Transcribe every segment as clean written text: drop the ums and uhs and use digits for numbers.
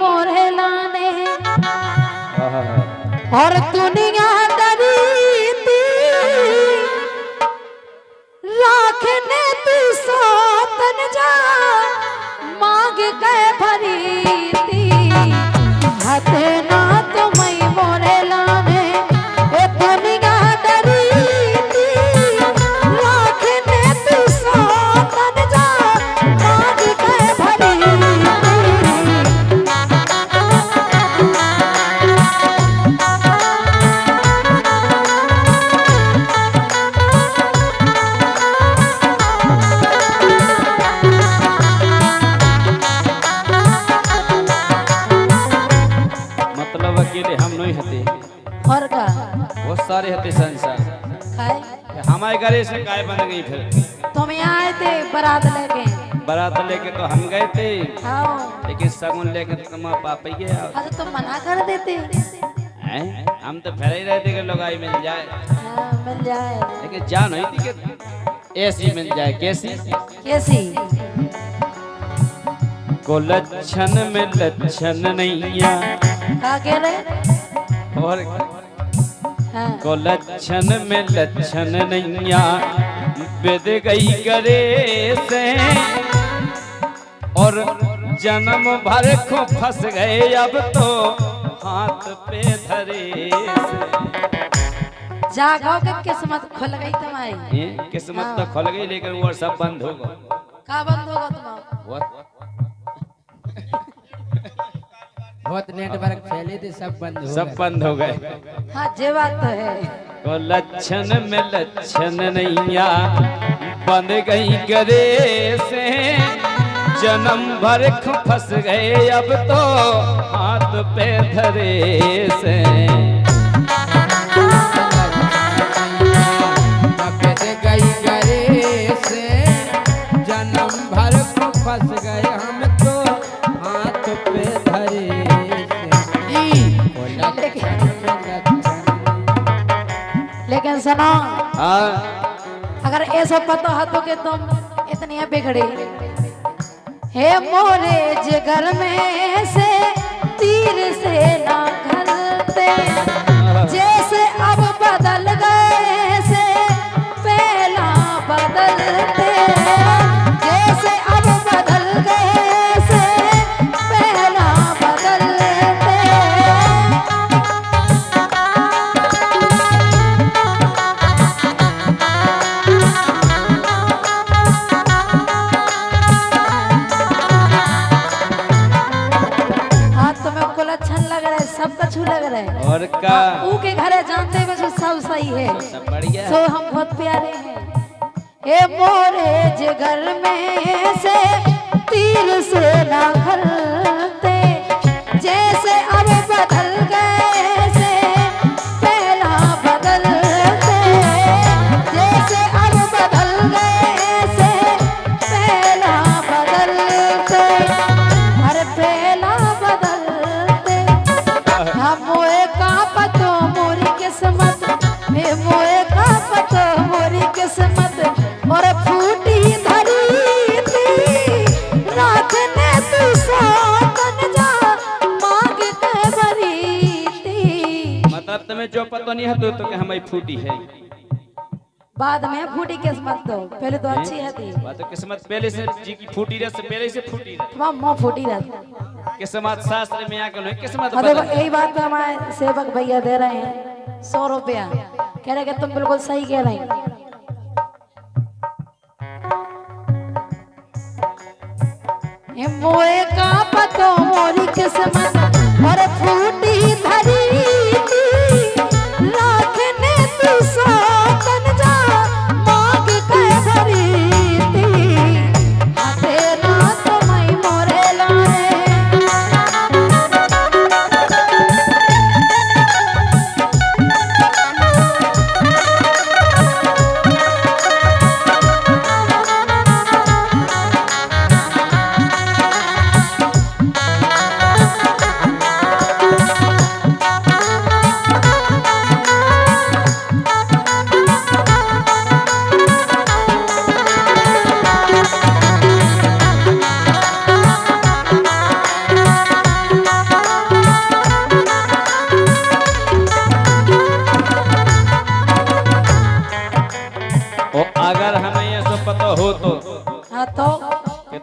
मोरे लाने और दुनिया डरीती राखने तू सोतन जा मांग के भरीती हाथे ना तुम्हें मोरे लाने ए दुनिया डरीती राखने तू सोतन जा मांग के भरीती अकेले हम नहीं हते और का बहुत सारे हते संसार खाए हमारे घरे से काय बन गई फिर तुम यहाँ आए थे बारात लेके बारात लेके तो हम गए थे आओ लेकिन सगुन लेके तुम पापा ही गए अच्छा तुम मना कर देते हैं हम तो फिर ही रहते कि लोग आई मिल जाए हाँ, मिल जाए लेकिन जान हुई थी कि ऐसी मिल जाए कैसी कैसी को लक्षण में लक्षण नहीं आ का कह रहे और हाँ। को लक्षण में लक्षण नहीं आ बिद गई करे से और जन्म भर को फंस गए अब तो हाथ पे धरे से जागो के किस्मत खुल गई तुम्हारी किस्मत तो खुल गई लेकिन वो सब बंद होगा का बंद होगा तुम्हारा बहुत नेटवर्क फैले थे सब बंद हो गए हाँ जे बात तो है को लक्षण में लक्षण नहीं आ बंद गई करे से जन्म भर फंस गए अब तो हाथ पे धरे से गई करे से जन्म भर फंस गए हम तो हाथ पे धरे लेकिन सुनो हाँ अगर ऐसा पता है तो कि तुम इतनी बिगड़े हे मोरे जिगर में से तीर से ना खलते जैसे अब बदल गए से पहला बदलते जैसे अब बदल गए से पहला बदलते सब कछु लग रहा है और का ऊ के घरे जानते हुए सब सही है सब बढ़िया सो हम बहुत प्यारे हैं हे मोरे जिगर में से तीर से ना खलते जैसे अब बदल गए से पहला बदलते जैसे अब बदल गए से पहला बदलते हर पहला बदलते हम मोए का पतो मोरी किस्मत हे मोए का पतो मोरी किस्मत और फूटी धरी थी रात ने तू सोतन जा मांग के भरी थी मतलब तुम्हें जो पता नहीं है तो कि हमारी फूटी है बाद में फूटी किस्मत तो पहले तो अच्छी है थी बात तो किस्मत पहले से जी की फूटी रहे से पहले से फूटी रहे तुम्हारा मुंह फूटी रहती किस्मत शास्त्र में आके नहीं किस्मत देखो बदल यही बात पे हमारे सेवक भैया दे रहे हैं 100 रुपया कह रहे कि तुम बिल्कुल सही कह रहे हैं ये मोए का पतो मोरी किस्मत और फूटी धरी थी राखने तू सोतन जा मांग के भरी थी हाथे ना तुम्हें मोरे लाने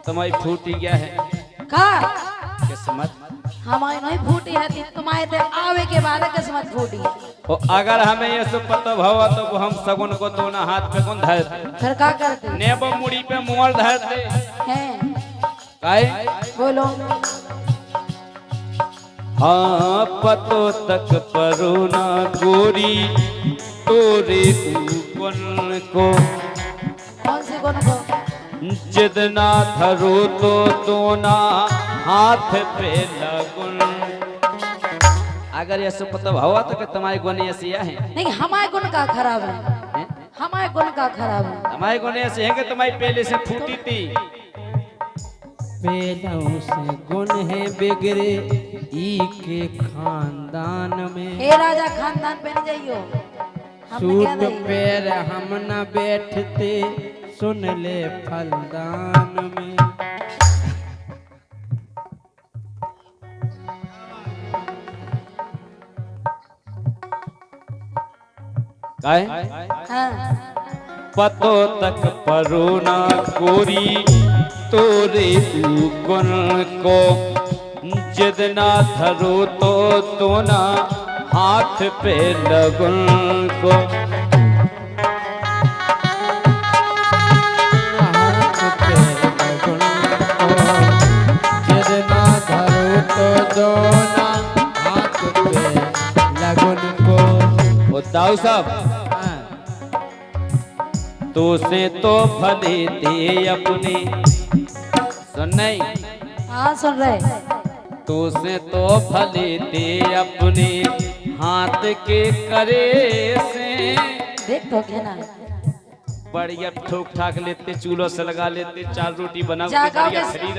तुम्हारी फूटी गया है का किस्मत। हमारी नहीं फूटी है थी, तुम्हारे ते आवे के बाद किस्मत फूटी। और अगर हमें ये सब पता भवा तो हम सगुन को तो ना हाथ पे कौन धरते, फिर का करते नेबो मुड़ी पे मुहर धरते हैं? काहे? बोलो। हाँ पतो तक परो ना गोरी तोरे गुण को, कौन से गुण को? जितना धरो तो ना हाथ पे लगुन। अगर ये सब पता हुआ तो तुम्हारे गुण ऐसे है नहीं, हमारे गुण का खराब है, हमारे गुण का खराब है। तुम्हारे गुण ऐसे हैं कि तुम्हारी पहले से फूटी थी। पहलों से गुण है बिगड़े ई के खानदान में। हे राजा खानदान पे नहीं जाइयो, हमने क्या सूट नहीं। पैर हम न बैठते सुन ले फलदान में। काहे? हाँ। पतो तक परो ना गोरी तोरे गुण को, जितना धरो तो ना हाथ पे लगुन को। हाथ पे लगुन को, जितना धरो तो दोना हाथ पे लगुन को। ओ दाऊ साहब तो से तो भले दे अपने, सुन नहीं? हाँ सुन रहे। तो से तो भले दे अपने हाथ के करे से। देख तो क्या ना बढ़िया ठोक ठाक लेते, चूल्हो से लगा लेते, 4 रोटी बना के जागाओ बढ़िया के खरीद।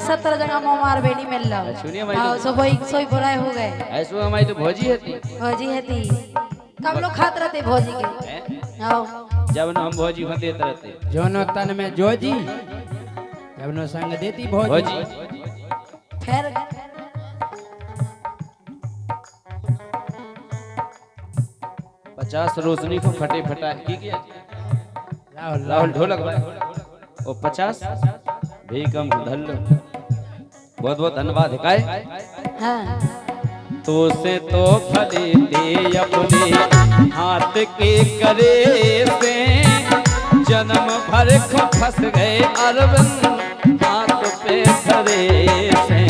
70 जगह मुंह मार बेनी मिल रहा। सुनिए भाई, हाँ सो वही सोई बुराई हो गए। ऐसो हमारी तो भोजी है थी। भौजी है थी, कब लोग खाते रहते भौजी के। हैं? आओ जब न हम भोजी को देते रहते जोनो तन में जोजी, जब नो संग देती भौजी। भोजी। फिर 50 रोशनी को फटे फटा की किया राहुल राहुल ढोलक भाई। ओ 50 भी कम धल लो। बहुत बहुत धन्यवाद है। काहे? हाँ। तो से तो फले दे अपने हाथ के करे से, जन्म भर को फंस गए अरविंद हाथ पे धरे से।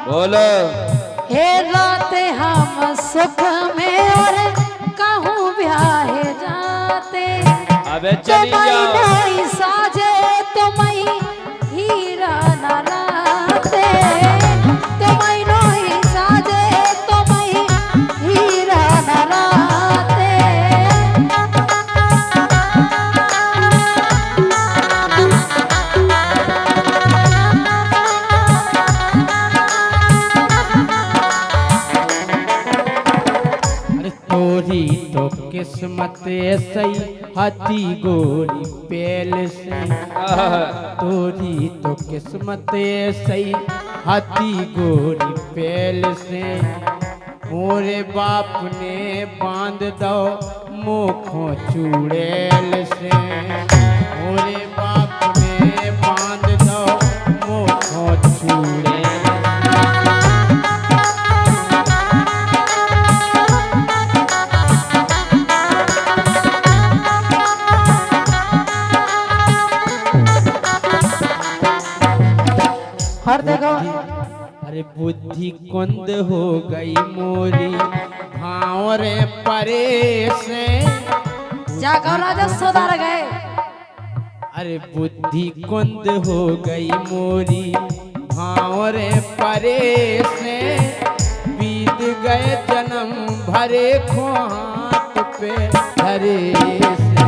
बोलो। हे रात हम सुख में और कहूँ ब्याहे जाते, अबे चली जाओ। तुम्हारी साजे तुम्हारी हीरा न लाते, तुम्हारी साजे तुम्हारी हीरा न लाते। अरे तोरी तो किस्मत सही हाथी गोरी पेल से। तोरी तो किस्मत सही हाथी गोरी पेल से। मोरे बाप ने बांध दो मुखों चूड़ेल से। मोरे बाप ने बांध दो मुखों चूड़ेल। अरे बुद्धि कुंद हो गई मोरी भावरे परे से। जाकर राजा सुधार गए। अरे बुद्धि कुंद हो गई मोरी भावरे परे से। बीत गए जन्म भरे खो हाथ पे धरे से।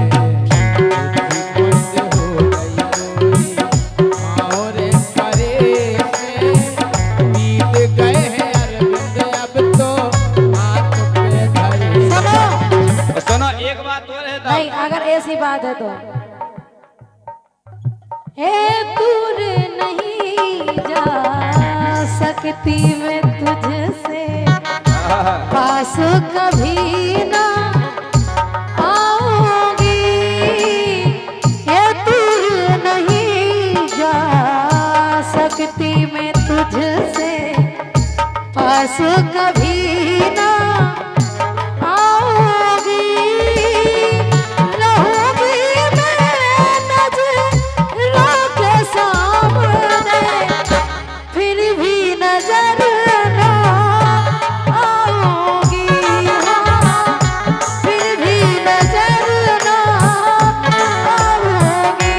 बुद्धि कुंद हो गई मोरी भावरे परे से। बीत गए हैं अरविंद अब तो हाथ पे धरे। सुनो एक बात और है नहीं, अगर ऐसी बात है तो ए दूर नहीं जा सकती मैं तुझसे, पास कभी ना आऊंगी। ए दूर नहीं जा सकती मैं तुझसे, पास कभी ना आऊंगी। रहूंगी मैं नजरों के सामने, फिर भी नजर ना आऊंगी। फिर भी नजर ना आऊंगी।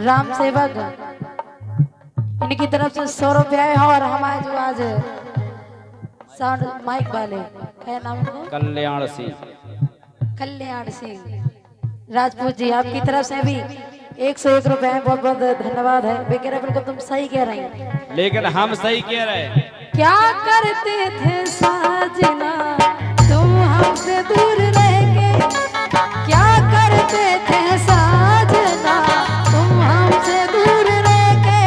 राम सेवक इनकी तरफ से 100 रुपया है। और हमारे जो आज साउंड माइक वाले क्या नाम उनको? कल्याण सिंह। कल्याण सिंह राजपूत जी, आपकी तरफ से भी 101 रुपया है। बहुत बहुत धन्यवाद है। बेकरा बिल्कुल तुम सही कह रही हैं, लेकिन हम सही कह रहे हैं। क्या करते थे साजना तुम हमसे दूर रह के? क्या करते थे साजना तुम हमसे दूर रह के?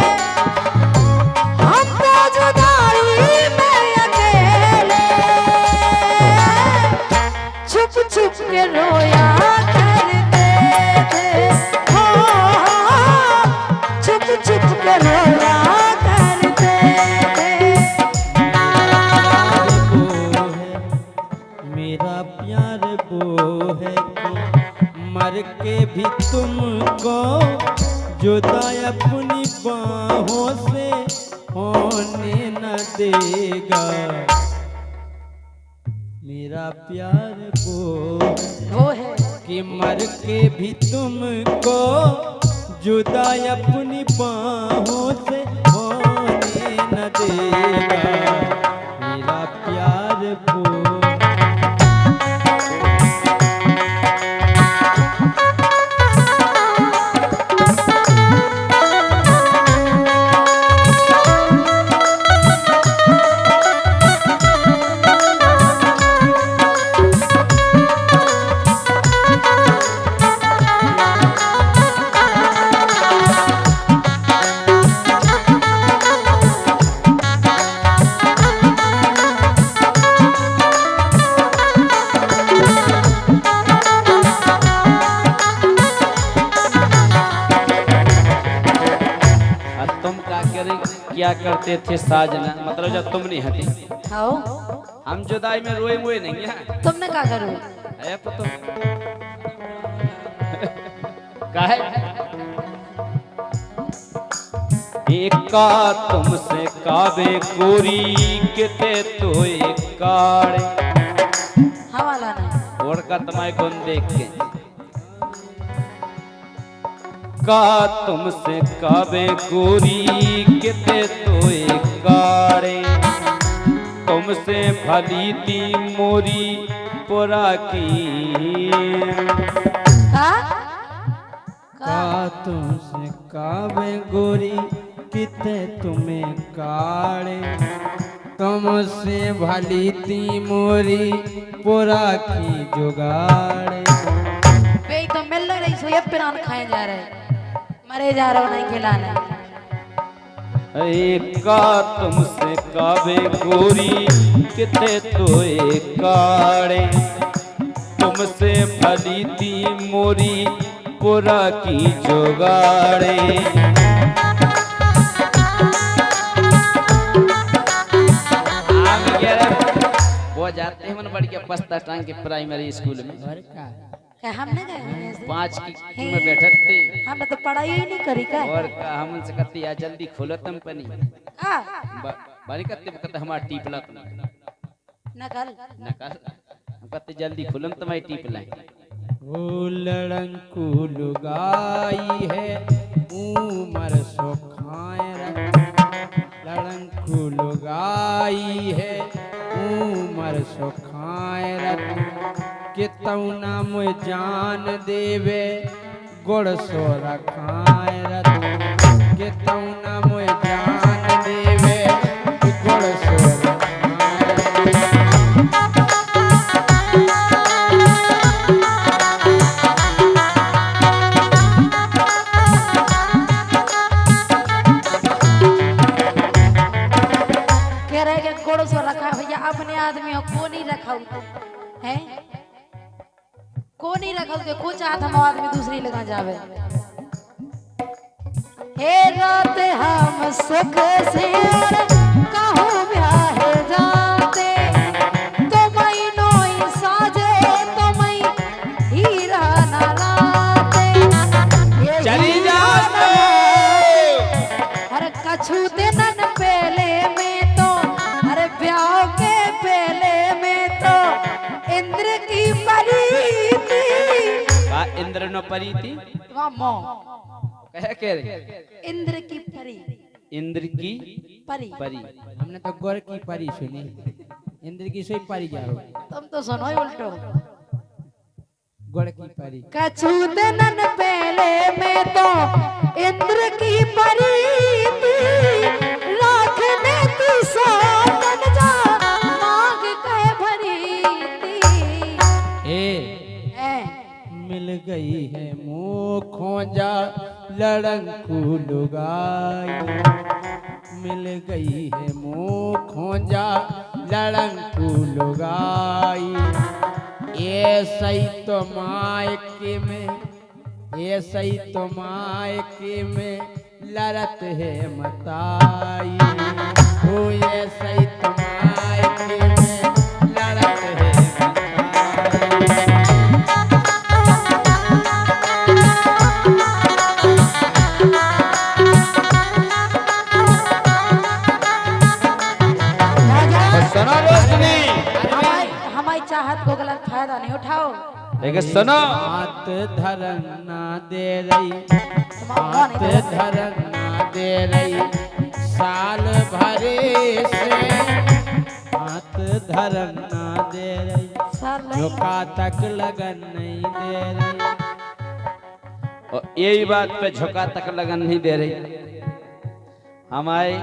हम तो जुदाई में अकेले छुप छुप के रोया करते थे। हो छुप छुप के रोया करते थे। मेरा प्यार वो है कि मर के भी तुमको जुदा अपनी बाहों से होने न देगा। मेरा प्यार वो है कि मर के भी तुमको जुदा अपनी बाहों से होने न देगा। मेरा प्यार वो क्या करते थे साजना, मतलब जब तुम नहीं हटी आओ हम जुदाई में रोए हुए नहीं है। तुमने क्या करो? है पुतो काहे एका तुमसे काबे गोरी किते तो एक काड़े हवाला नहीं और का तुम्हारे कौन देख के का तुमसे काबे गोरी किते तो एक काड़े तुमसे भली दी मोरी पुरा की का का तुमसे कावे गोरी किते तुम्हें काड़े तुमसे भली ती मोरी पुरा की जुगाड़े। बे तो मिल रही सो ये पिरान खाए जा रहे मरे जा रहे हो नहीं खिलाने। का तुमसे कावे गोरी किते तोए काड़े तुमसे भली ती मोरी पुरा की जुगाड़े। वो जाते हैं मन बढ़ के पस्ता टांग के प्राइमरी स्कूल में और का हमने गए 5 की में बैठे थे हमने तो पढ़ाई ही नहीं करी का और का हम से कहती आ जल्दी खोलो तुम पनी का बारी कहते हमारा टीपला तुम नकल नकल हम कहते जल्दी खोलो तुम्हारी टीप लाए। ओ लड़ंकू लुगाई है उमर सुखाए लड़ंकू लुगाई है उमर सुखाए कितौ नाम जान देवे गुड़ सो रखाए कितौ नाम जान देवे गुड़ सो कह रहे कि गोड़ों से रखा भैया अपने आदमी को नहीं रखा है को नहीं रखा के कुछ चाहत हम आदमी दूसरी लगा जावे। हे रात हम सुख से कहूँ ब्याह जाते तो मई नोई साजे तो मई हीरा ना लाते ये चली हीरा जा अरे कछु दिन पहले में तो अरे ब्याह के पहले में तो इंद्र की परी थी का इंद्र न परी थी वाह मो कह रहे इंद्र की परी इंद्र की परी परी हमने तो गौर की परी सुनी इंद्र की सोई परी जा हो तुम तो सुनो ही उल्टो गौर की परी कछु दिन पहले में तो इंद्र की परी थी राखने की सोचन जा मांग कह भरी थी ए मिल गई है मुँह खोजा लड़ंकू लुगाई मिल गई है मुँह खोजा लड़ंकू लुगाई ये सही तो मायके में ये सही तो मायके में लड़त है मताई हो ये सही तो मायके में लड़त है सुनो रोशनी हमारी चाहत को गलत फायदा नहीं उठाओ। लेकिन सुनो हाथ धरना दे रही तुम्हारा हाथ नहीं दे धरना दे रही साल भरे से हाथ धरना दे रही सर नहीं झुका तक लगन नहीं दे रही और यही बात पे झुका तक लगन नहीं दे रही। हमारे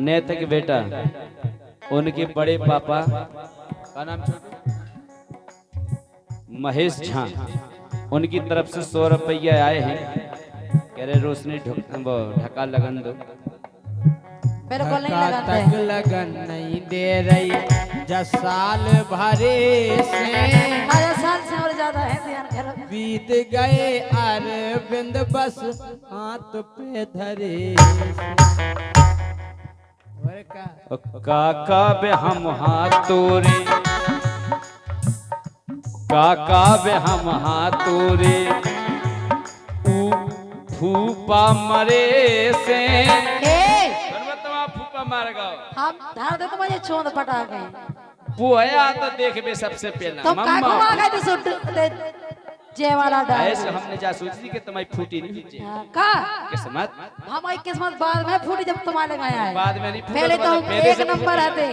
नैतिक बेटा उनके बड़े पापा का नाम महेश झा उनकी तरफ से 100 रुपया आए हैं कह रहे रोशनी ढका लगन दो मेरे को नहीं झुका लगाते तक लगन नहीं दे रही जस साल भरे से हमारे साल से और ज्यादा है ध्यान करो। बीत गए अरविंद बस हाथ पे धरे और का काका बे हम हाथोरे काका बे हम हाथोरे फूफा मरे से फूफा मार गो हम धार दे तो मुझे चोंद पटा गए वो आया तो देख बे सबसे पहला तुम का को आ गए तो सुट जय वाला डाल ऐसे हमने जा सोची कि तुम्हारी फूटी नहीं हुई हाँ, का किस्मत हमारी किस्मत बाद में फूटी जब तुम्हारे लगाया है बाद में नहीं फूटा पहले तो हम पहले एक से नंबर आते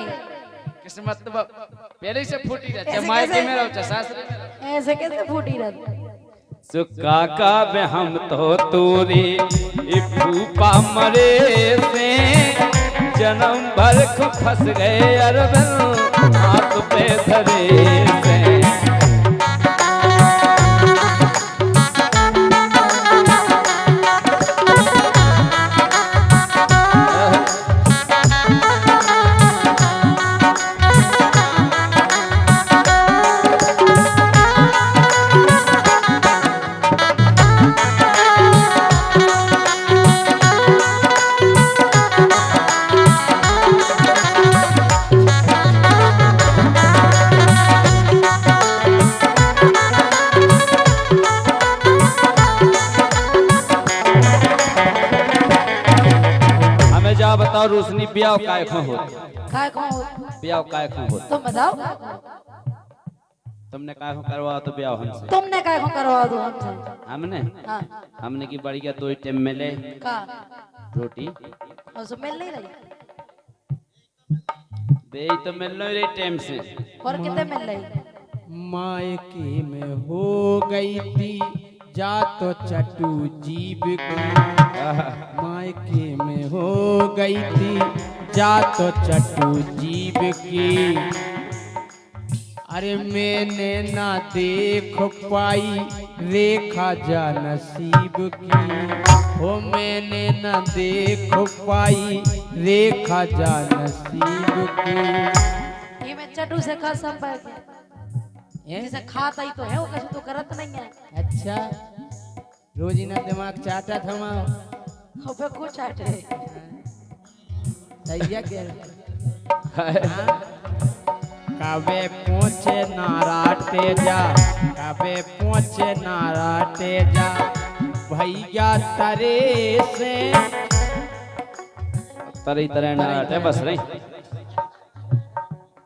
किस्मत तो पहले से फूटी रहती ऐसे मायके कैसे? में रहो सासरे में रहो। ऐसे कैसे फूटी रहती? सुका का बे हम तो तूरी फूफा मरे से जन्म भर को फंस गए अरबन हाथ पे धरे से। बताओ रोशनी ब्याह काय खो हो? काय को? ब्याह काय खो हो? तुम बताओ। तुमने काय खो करवा तो ब्याह हमसे? तुमने काय को करवा दो हमसे? हमने? हाँ। हमने की बढ़िया 2 टाइम मिले का रोटी और सब मिल नहीं रही? बे तो मिल नहीं रही टाइम से। और कितने मिल रही? मायके में हो गई थी जा तो चटू जीव की, मायके में हो गई थी जा तो चटू जीव की। अरे मैंने ना देख पाई रेखा जा नसीब की, हो मैंने ना देख पाई रेखा जा नसीब की। ये मैं चटू से खा संपर्क जैसे खाता ही तो है वो कभी तो करत नहीं है। अच्छा रोजी ना दिमाग चाटा थमा अबे कुछ चाटे सही क्या कबे पहुँचे नाराटे जा, कबे पहुँचे नाराटे जा भैया तरे से तरी तरह नाराटे बस रही।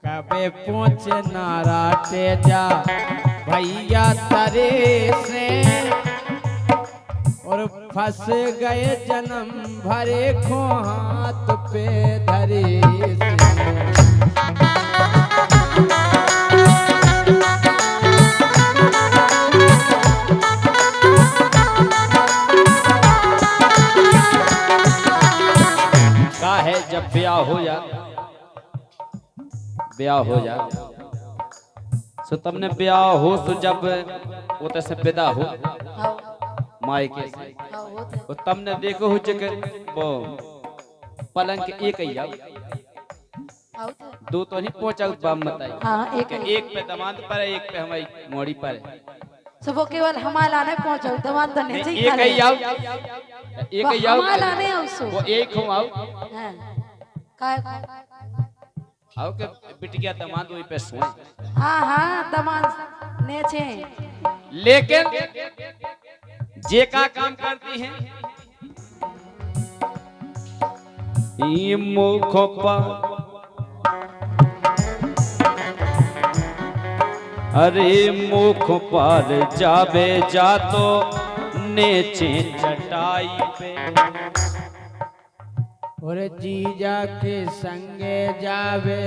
कबे पहुँचे नाराटे जा भैया तरे से, और फंस गए जन्म भरे को हाथ पे धरे से। का है जब ब्याह हो जा, ब्याह हो जा सो तुमने ब्याह हो तो जब वो तैसे विदा हो मायके से वो तुमने देखो हो कि वो पलंग के एक ही आओ दो तो नहीं पहुंचा बाम बताई। हाँ एक पे दमाद पर है, एक पे हमारी मोड़ी पर है। सब वो केवल हमारा नहीं पहुंचा दमाद तो नहीं चाहिए। एक ही आओ, एक ही आओ, हमारा नहीं उसको वो एक हो आओ हाँ काय आओ के बिटिया दमाद वही पे सोए। हाँ हाँ दमाद नेचे लेकिन जे का काम करती हैं ये मुख पर, अरे मुख पर जावे जा तो नेचे चटाई पे, और जीजा के संगे जावे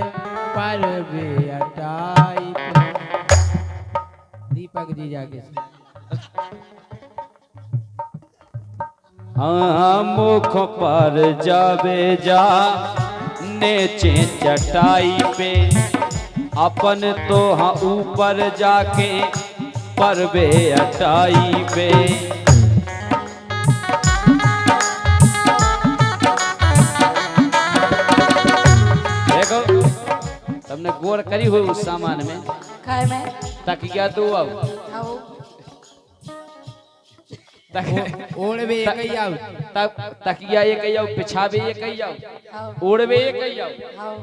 पर वे अटाई पे। दीपक जीजा के हाँ मुख पर जावे जा नेचे चटाई पे, अपन तो हाँ ऊपर जाके परवे अटाई पे। देखो तुमने गौर करी हो उस सामान में काय में तकिया दो आओ आओ ओढ़वे एक ही आओ, तकिया एक ही आओ, पिछावे एक ही आओ, आओ ओढ़वे एक ही आओ, आओ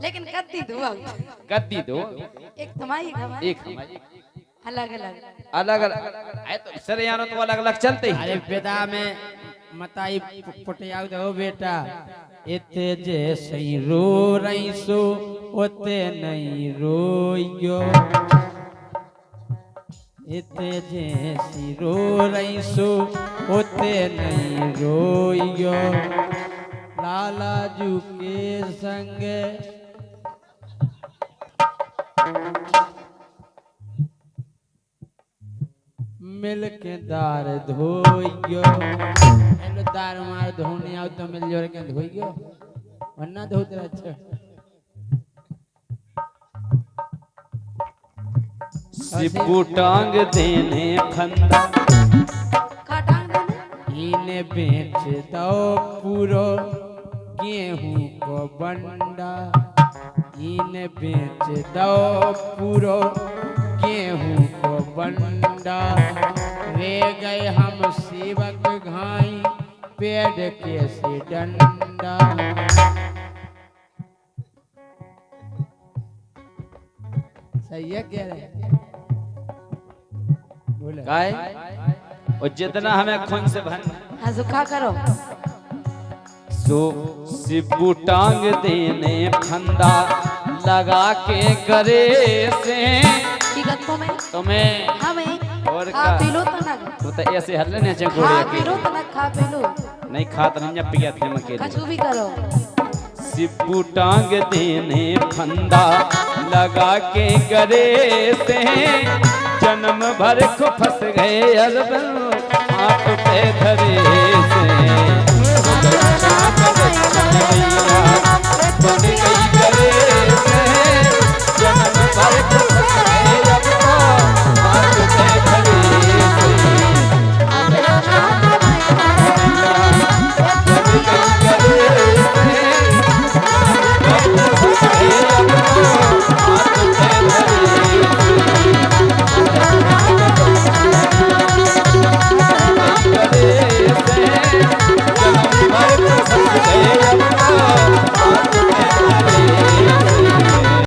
लेकिन गद्दी दो आओ। गद्दी दो एक तुम्हारी एक हमारी एक हमारी अलग अलग अलग अलग आए तो सर यानो तो अलग अलग चलते ही। अरे बेटा में मताई पटियाऊ दो बेटा, इते जैसे ही रो रही सो ओते नहीं रोइयो, इते जैसी रो रही सो ओते नहीं रोइयो। लाला जू के संग मिल के दार धोइयो एलो दार मार धोने आओ तो मिल जोर के धोइयो वरना धोत अच्छा सिब्बू टांग देने फंदा का टांग देने इने बेच दो पूरो गेहूं को बंडा इने बेच दो पूरो गेहूं को बंडा रे गए हम सेवक घाई पेड़ के से डंडा सही है कह रहे बोले गाय और जितना हमें खून से भर हाँ सुखा करो सो सिब्बू टांग देने फंदा लगा के गरे से की गत्तों में तुम्हें हमें और खा का पी लो तना वो तो ऐसे हल्ले ने चे खा घोड़े पी के लो तना खा पी लो नहीं खात नहीं जब पिया थे मकेले कछु भी करो सिब्बू टांग देने फंदा लगा के गरे से जन्म भर को फंस गए अरब हाथ पे धरे से